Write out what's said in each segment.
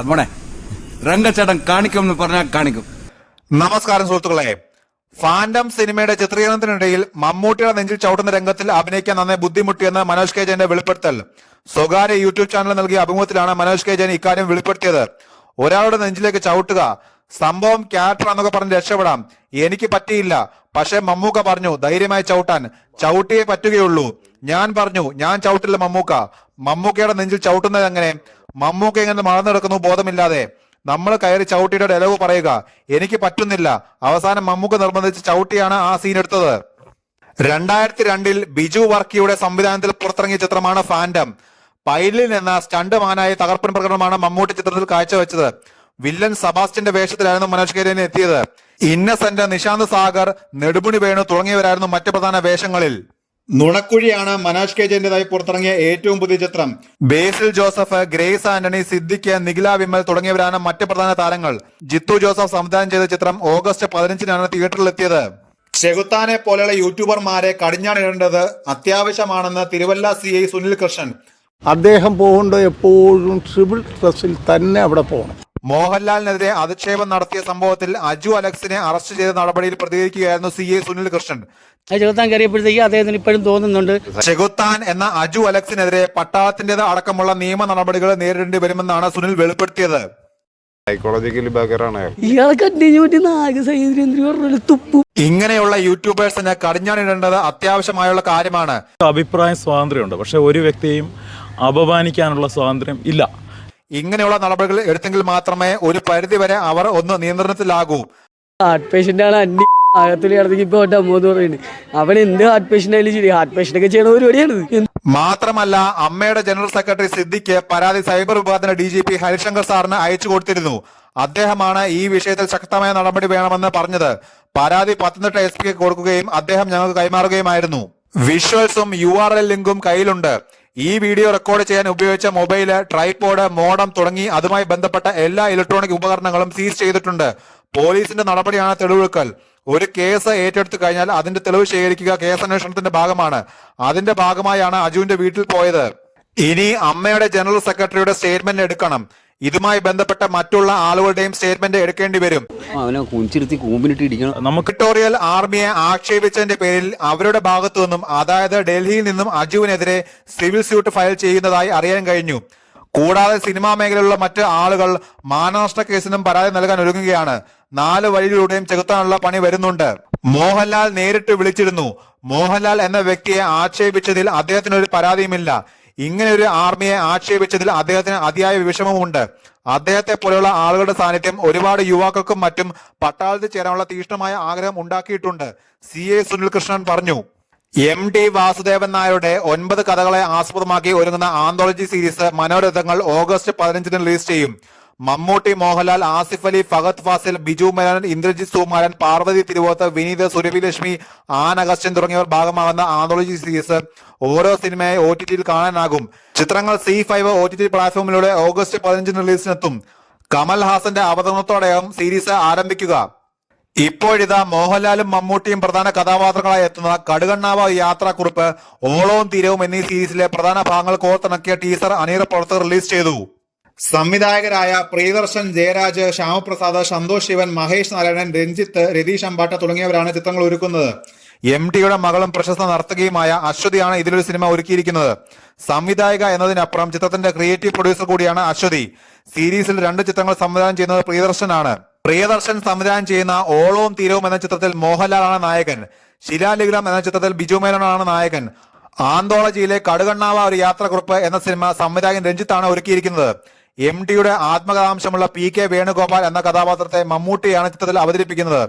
മോനെ രംഗച്ചേട്ടൻ കാണിക്കുമെന്ന് പറഞ്ഞാൽ കാണിക്കും. നമസ്കാരം സുഹൃത്തുക്കളെ, ഫാൻഡം സിനിമയുടെ ചിത്രീകരണത്തിനിടയിൽ മമ്മൂട്ടിയുടെ നെഞ്ചിൽ ചവിട്ടുന്ന രംഗത്തിൽ അഭിനയിക്കാൻ നന്നേ ബുദ്ധിമുട്ടിയെന്ന് മനോജ് കെ ജയന്റെ വെളിപ്പെടുത്തൽ. സ്വകാര്യ യൂട്യൂബ് ചാനൽ നൽകിയ അഭിമുഖത്തിലാണ് മനോജ് കെ ജയൻ ഇക്കാര്യം വെളിപ്പെടുത്തിയത്. ഒരാളുടെ നെഞ്ചിലേക്ക് ചവിട്ടുക, സംഭവം ക്യാരക്ടർ എന്നൊക്കെ പറഞ്ഞ് രക്ഷപ്പെടാം, എനിക്ക് പറ്റിയില്ല. പക്ഷെ മമ്മൂക്ക പറഞ്ഞു ധൈര്യമായി ചവിട്ടാൻ, ചവിട്ടിയേ പറ്റുകയുള്ളൂ. ഞാൻ പറഞ്ഞു ഞാൻ ചവിട്ടില്ല മമ്മൂക്ക. മമ്മൂക്കയുടെ നെഞ്ചിൽ ചവിട്ടുന്നത് എങ്ങനെ? മമ്മൂക്ക എങ്ങനെ മറന്നെടുക്കുന്നു ബോധമില്ലാതെ. നമ്മൾ കയറി ചവിട്ടിയുടെ ഡയലോഗ് പറയുക, എനിക്ക് പറ്റുന്നില്ല. അവസാനം മമ്മൂക്ക നിർബന്ധിച്ച് ചവിട്ടിയാണ് ആ സീൻ എടുത്തത്. 2002 ബിജു വർക്കിയുടെ സംവിധാനത്തിൽ പുറത്തിറങ്ങിയ ചിത്രമാണ് ഫാൻഡം. പൈലിൽ എന്ന സ്റ്റണ്ട് മാനായ തകർപ്പൻ പ്രകടനമാണ് മമ്മൂട്ടി ചിത്രത്തിൽ കാഴ്ചവെച്ചത്. വില്ലൻ സെബാസ്റ്റ്യന്റെ വേഷത്തിലായിരുന്നു മനോജ് കെ ജയൻ എത്തിയത്. ഇന്നസെന്റ്, നിശാന്ത് സാഗർ, നെടുമുടി വേണു തുടങ്ങിയവരായിരുന്നു മറ്റ് പ്രധാന വേഷങ്ങളിൽ. നുണക്കുഴിയാണ് മനോജ് കെ ജയന്റേതായി പുറത്തിറങ്ങിയ ഏറ്റവും പുതിയ ചിത്രം. ബേസിൽ ജോസഫ്, ഗ്രേസ് ആന്റണി, സിദ്ദിഖ്, നിഖില വിമൽ തുടങ്ങിയവരാണ് മറ്റ് പ്രധാന താരങ്ങൾ. ജിത്തു ജോസഫ് സംവിധാനം ചെയ്ത ചിത്രം ഓഗസ്റ്റ് 15-നാണ് തിയേറ്ററിലെത്തിയത്. ചെകുത്താനെ പോലെയുള്ള യൂട്യൂബർമാരെ കടിഞ്ഞാണിടേണ്ടത് അത്യാവശ്യമാണെന്ന് തിരുവല്ല CI സുനിൽ കൃഷ്ണൻ. അദ്ദേഹം പോകേണ്ടത് എപ്പോഴും സിവിൽ ഡ്രസ്സിൽ തന്നെ അവിടെ പോകണം. മോഹൻലാലിനെതിരെ അധിക്ഷേപം നടത്തിയ സംഭവത്തിൽ അജു അലക്സിനെ അറസ്റ്റ് ചെയ്ത നടപടിയിൽ പ്രതികരിക്കുകയായിരുന്നു CI സുനിൽ കൃഷ്ണൻ. ചെകുത്താൻ കയറിയപ്പോഴത്തേക്ക് അദ്ദേഹത്തിന് ഇപ്പോഴും തോന്നുന്നുണ്ട് ചെകുത്താൻ എന്ന അജു അലക്സിനെതിരെ പട്ടാളത്തിന്റേത് അടക്കമുള്ള നിയമ നടപടികൾ നേരിടേണ്ടി വരുമെന്നാണ് സുനിൽ വെളിപ്പെടുത്തിയത്. ഇങ്ങനെയുള്ള യൂട്യൂബേഴ്സിന് കടിഞ്ഞാണിടേണ്ടത് അത്യാവശ്യമായുള്ള കാര്യമാണ്. അഭിപ്രായ സ്വാതന്ത്ര്യമുണ്ട്, പക്ഷെ ഒരു വ്യക്തിയെയും അപമാനിക്കാനുള്ള സ്വാതന്ത്ര്യം ഇല്ല. ഇങ്ങനെയുള്ള നടപടികൾ എടുത്തെങ്കിൽ മാത്രമേ ഒരു പരിധിവരെ അവർ ഒന്ന് നിയന്ത്രണത്തിലാകൂ. ഹാർട്ട് പേഷ്യന്റ് ആണ് അവൻ എന്ത് ഹാർട്ട് പേഷ്യന്റ് ആയാലും ശരി, ഹാർട്ട് പേഷ്യന്റ് ഒക്കെ ചെയ്യണ പരിപാടിയാണ്. മാത്രമല്ല, അമ്മയുടെ ജനറൽ സെക്രട്ടറി സിദ്ദിഖ് പരാതി സൈബർ വിഭാഗത്തിന്റെ DGP ഹരിശങ്കർ സാറിന് അയച്ചു കൊടുത്തിരുന്നു. അദ്ദേഹമാണ് ഈ വിഷയത്തിൽ ശക്തമായ നടപടി വേണമെന്ന് പറഞ്ഞത്. പരാതി പത്തനംതിട്ട SP കൊടുക്കുകയും അദ്ദേഹം ഞങ്ങൾക്ക് കൈമാറുകയുമായിരുന്നു. വിഷ്വൽസും URL ലിങ്കും കയ്യിലുണ്ട്. ഈ വീഡിയോ റെക്കോർഡ് ചെയ്യാൻ ഉപയോഗിച്ച മൊബൈല്, ട്രൈപോഡ്, മോഡം തുടങ്ങി അതുമായി ബന്ധപ്പെട്ട എല്ലാ ഇലക്ട്രോണിക് ഉപകരണങ്ങളും സീസ് ചെയ്തിട്ടുണ്ട്. പോലീസിന്റെ നടപടിയാണ് തെളിവെടുക്കൽ. ഒരു കേസ് ഏറ്റെടുത്തു കഴിഞ്ഞാൽ അതിന്റെ തെളിവ് ശേഖരിക്കുക കേസന്വേഷണത്തിന്റെ ഭാഗമാണ്. അതിന്റെ ഭാഗമായാണ് അജുവിന്റെ വീട്ടിൽ പോയത്. ഇനി അമ്മയുടെ ജനറൽ സെക്രട്ടറിയുടെ സ്റ്റേറ്റ്മെന്റ് എടുക്കണം. ഇതുമായി ബന്ധപ്പെട്ട മറ്റുള്ള ആളുകളുടെയും സ്റ്റേറ്റ്മെന്റ് എടുക്കേണ്ടി വരും. വിക്ടോറിയൽ ആർമിയെ ആക്ഷേപിച്ചതിന്റെ പേരിൽ അവരുടെ ഭാഗത്തു നിന്നും, അതായത് ഡൽഹിയിൽ നിന്നും അജുവിനെതിരെ സിവിൽ സ്യൂട്ട് ഫയൽ ചെയ്യുന്നതായി അറിയാൻ കഴിഞ്ഞു. കൂടാതെ സിനിമാ മേഖലയിലുള്ള മറ്റ് ആളുകൾ മാനനഷ്ട കേസിനും പരാതി നൽകാൻ ഒരുങ്ങുകയാണ്. 4 വഴികളിലൂടെയും ചെകുത്താനുള്ള പണി വരുന്നുണ്ട്. മോഹൻലാൽ നേരിട്ട് വിളിച്ചിരുന്നു. മോഹൻലാൽ എന്ന വ്യക്തിയെ ആക്ഷേപിച്ചതിൽ അദ്ദേഹത്തിന് ഒരു പരാതിയുമില്ല. ഇങ്ങനെ ഒരു ആർമിയെ ആക്ഷേപിച്ചതിൽ അദ്ദേഹത്തിന് അതിയായ വിഷമമുണ്ട്. അദ്ദേഹത്തെ പോലെയുള്ള ആളുകളുടെ സാന്നിധ്യം ഒരുപാട് യുവാക്കൾക്കും മറ്റും പട്ടാളത്തിൽ ചേരാനുള്ള തീക്ഷ്ണമായ ആഗ്രഹം ഉണ്ടാക്കിയിട്ടുണ്ട്, CI സുനിൽ കൃഷ്ണൻ പറഞ്ഞു. MD വാസുദേവൻ നായരുടെ 9 കഥകളെ ആസ്പദമാക്കി ഒരുങ്ങുന്ന ആന്തോളജി സീരീസ് മനോരഥങ്ങൾ ഓഗസ്റ്റ് 15-ന് റിലീസ് ചെയ്യും. മമ്മൂട്ടി, മോഹൻലാൽ, ആസിഫ് അലി, ഫഹദ് ഫാസിൽ, ബിജു മേനോൻ, ഇന്ദ്രജിത് സുകുമാരൻ, പാർവതി തിരുവോത്ത്, വിനീത്, സുരഭി ലക്ഷ്മി, ആൻ അഗസ്റ്റ്യൻ തുടങ്ങിയവർ ഭാഗമാകുന്ന ആന്തോളജി സീരീസ് ഓരോ സിനിമയെ OTT-ൽ കാണാനാകും. ചിത്രങ്ങൾ C5 OTT പ്ലാറ്റ്ഫോമിലൂടെ ഓഗസ്റ്റ് 15-ന് റിലീസിനെത്തും. കമൽ ഹാസന്റെ അവതരണത്തോടെയാകും സീരീസ് ആരംഭിക്കുക. ഇപ്പോഴിതാ മോഹൻലാലും മമ്മൂട്ടിയും പ്രധാന കഥാപാത്രങ്ങളായി എത്തുന്ന കടുകണ്ണാവ് യാത്രാക്കുറിപ്പ്, ഓളവും തീരവും എന്നീ സീരീസിലെ പ്രധാന ഭാഗങ്ങൾ കോർത്തിണക്കിയ ടീസർ അണിയറ പ്രവർത്തകർ റിലീസ് ചെയ്തു. സംവിധായകരായ പ്രിയദർശൻ, ജയരാജ്, ശ്യാമപ്രസാദ്, സന്തോഷ് ശിവൻ, മഹേഷ് നാരായണൻ, രഞ്ജിത്ത്, രതീഷ് അമ്പാട്ട തുടങ്ങിയവരാണ് ചിത്രങ്ങൾ ഒരുക്കുന്നത്. MTയുടെ മകളും പ്രശസ്ത നർത്തകിയുമായ അശ്വതിയാണ് ഇതിലൊരു സിനിമ ഒരുക്കിയിരിക്കുന്നത്. സംവിധായിക എന്നതിനപ്പുറം ചിത്രത്തിന്റെ ക്രിയേറ്റീവ് പ്രൊഡ്യൂസർ കൂടിയാണ് അശ്വതി. സീരീസിൽ 2 ചിത്രങ്ങൾ സംവിധാനം ചെയ്യുന്നത് പ്രിയദർശനാണ്. പ്രിയദർശൻ സംവിധാനം ചെയ്യുന്ന ഓളവും തീരവും എന്ന ചിത്രത്തിൽ മോഹൻലാലാണ് നായകൻ. ശിലാലിഖിതം എന്ന ചിത്രത്തിൽ ബിജു മേനോനാണ് നായകൻ. ആന്തോളജിയിലെ കടുകണ്ണാവ ഒരു യാത്രക്കുറിപ്പ് എന്ന സിനിമ സംവിധായകൻ രഞ്ജിത്താണ് ഒരുക്കിയിരിക്കുന്നത്. MTയുടെ ആത്മകഥാംശമുള്ള PK വേണുഗോപാൽ എന്ന കഥാപാത്രത്തെ മമ്മൂട്ടിയാണ് ചിത്രത്തിൽ അവതരിപ്പിക്കുന്നത്.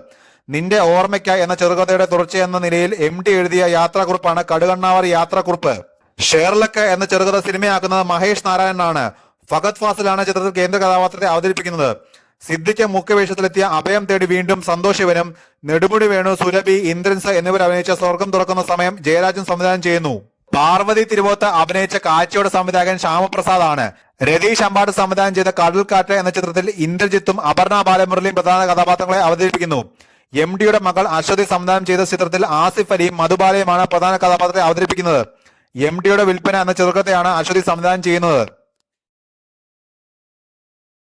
നിന്റെ ഓർമ്മയ്ക്കായി എന്ന ചെറുകഥയുടെ തുടർച്ചയെന്ന നിലയിൽ MT എഴുതിയ യാത്രാക്കുറിപ്പാണ് കടുകണ്ണാവർ യാത്രാക്കുറിപ്പ്. ഷെർലക്ക് എന്ന ചെറുകഥ സിനിമയാക്കുന്നത് മഹേഷ് നാരായണനാണ്. ഫഹദ് ഫാസിലാണ് ചിത്രത്തിൽ കേന്ദ്ര കഥാപാത്രത്തെ അവതരിപ്പിക്കുന്നത്. സിദ്ദിഖ് മുഖ്യവേഷത്തിലെത്തിയ അഭയം തേടി വീണ്ടും സന്തോഷ് ശിവനും, നെടുമുടി വേണു, സുരഭി, ഇന്ദ്രൻസ് എന്നിവർ അഭിനയിച്ച സ്വർഗം തുറക്കുന്ന സമയം ജയരാജൻ സംവിധാനം ചെയ്യുന്നു. പാർവതി തിരുവോത്ത് അഭിനയിച്ച കാഴ്ചയുടെ സംവിധായകൻ ശ്യാമപ്രസാദ് ആണ്. രതീഷ് അമ്പാട്ട് സംവിധാനം ചെയ്ത കടൽക്കാറ്റ് എന്ന ചിത്രത്തിൽ ഇന്ദ്രജിത്തും അപർണ ബാലമുരളിയും പ്രധാന കഥാപാത്രങ്ങളെ അവതരിപ്പിക്കുന്നു. MTയുടെ മകൾ അശ്വതി സംവിധാനം ചെയ്ത ചിത്രത്തിൽ ആസിഫ് അലിയും മധുബാലയുമാണ് പ്രധാന കഥാപാത്രത്തെ അവതരിപ്പിക്കുന്നത്. MTയുടെ വിൽപ്പന എന്ന ചെറുകഥയാണ് അശ്വതി സംവിധാനം ചെയ്യുന്നത്.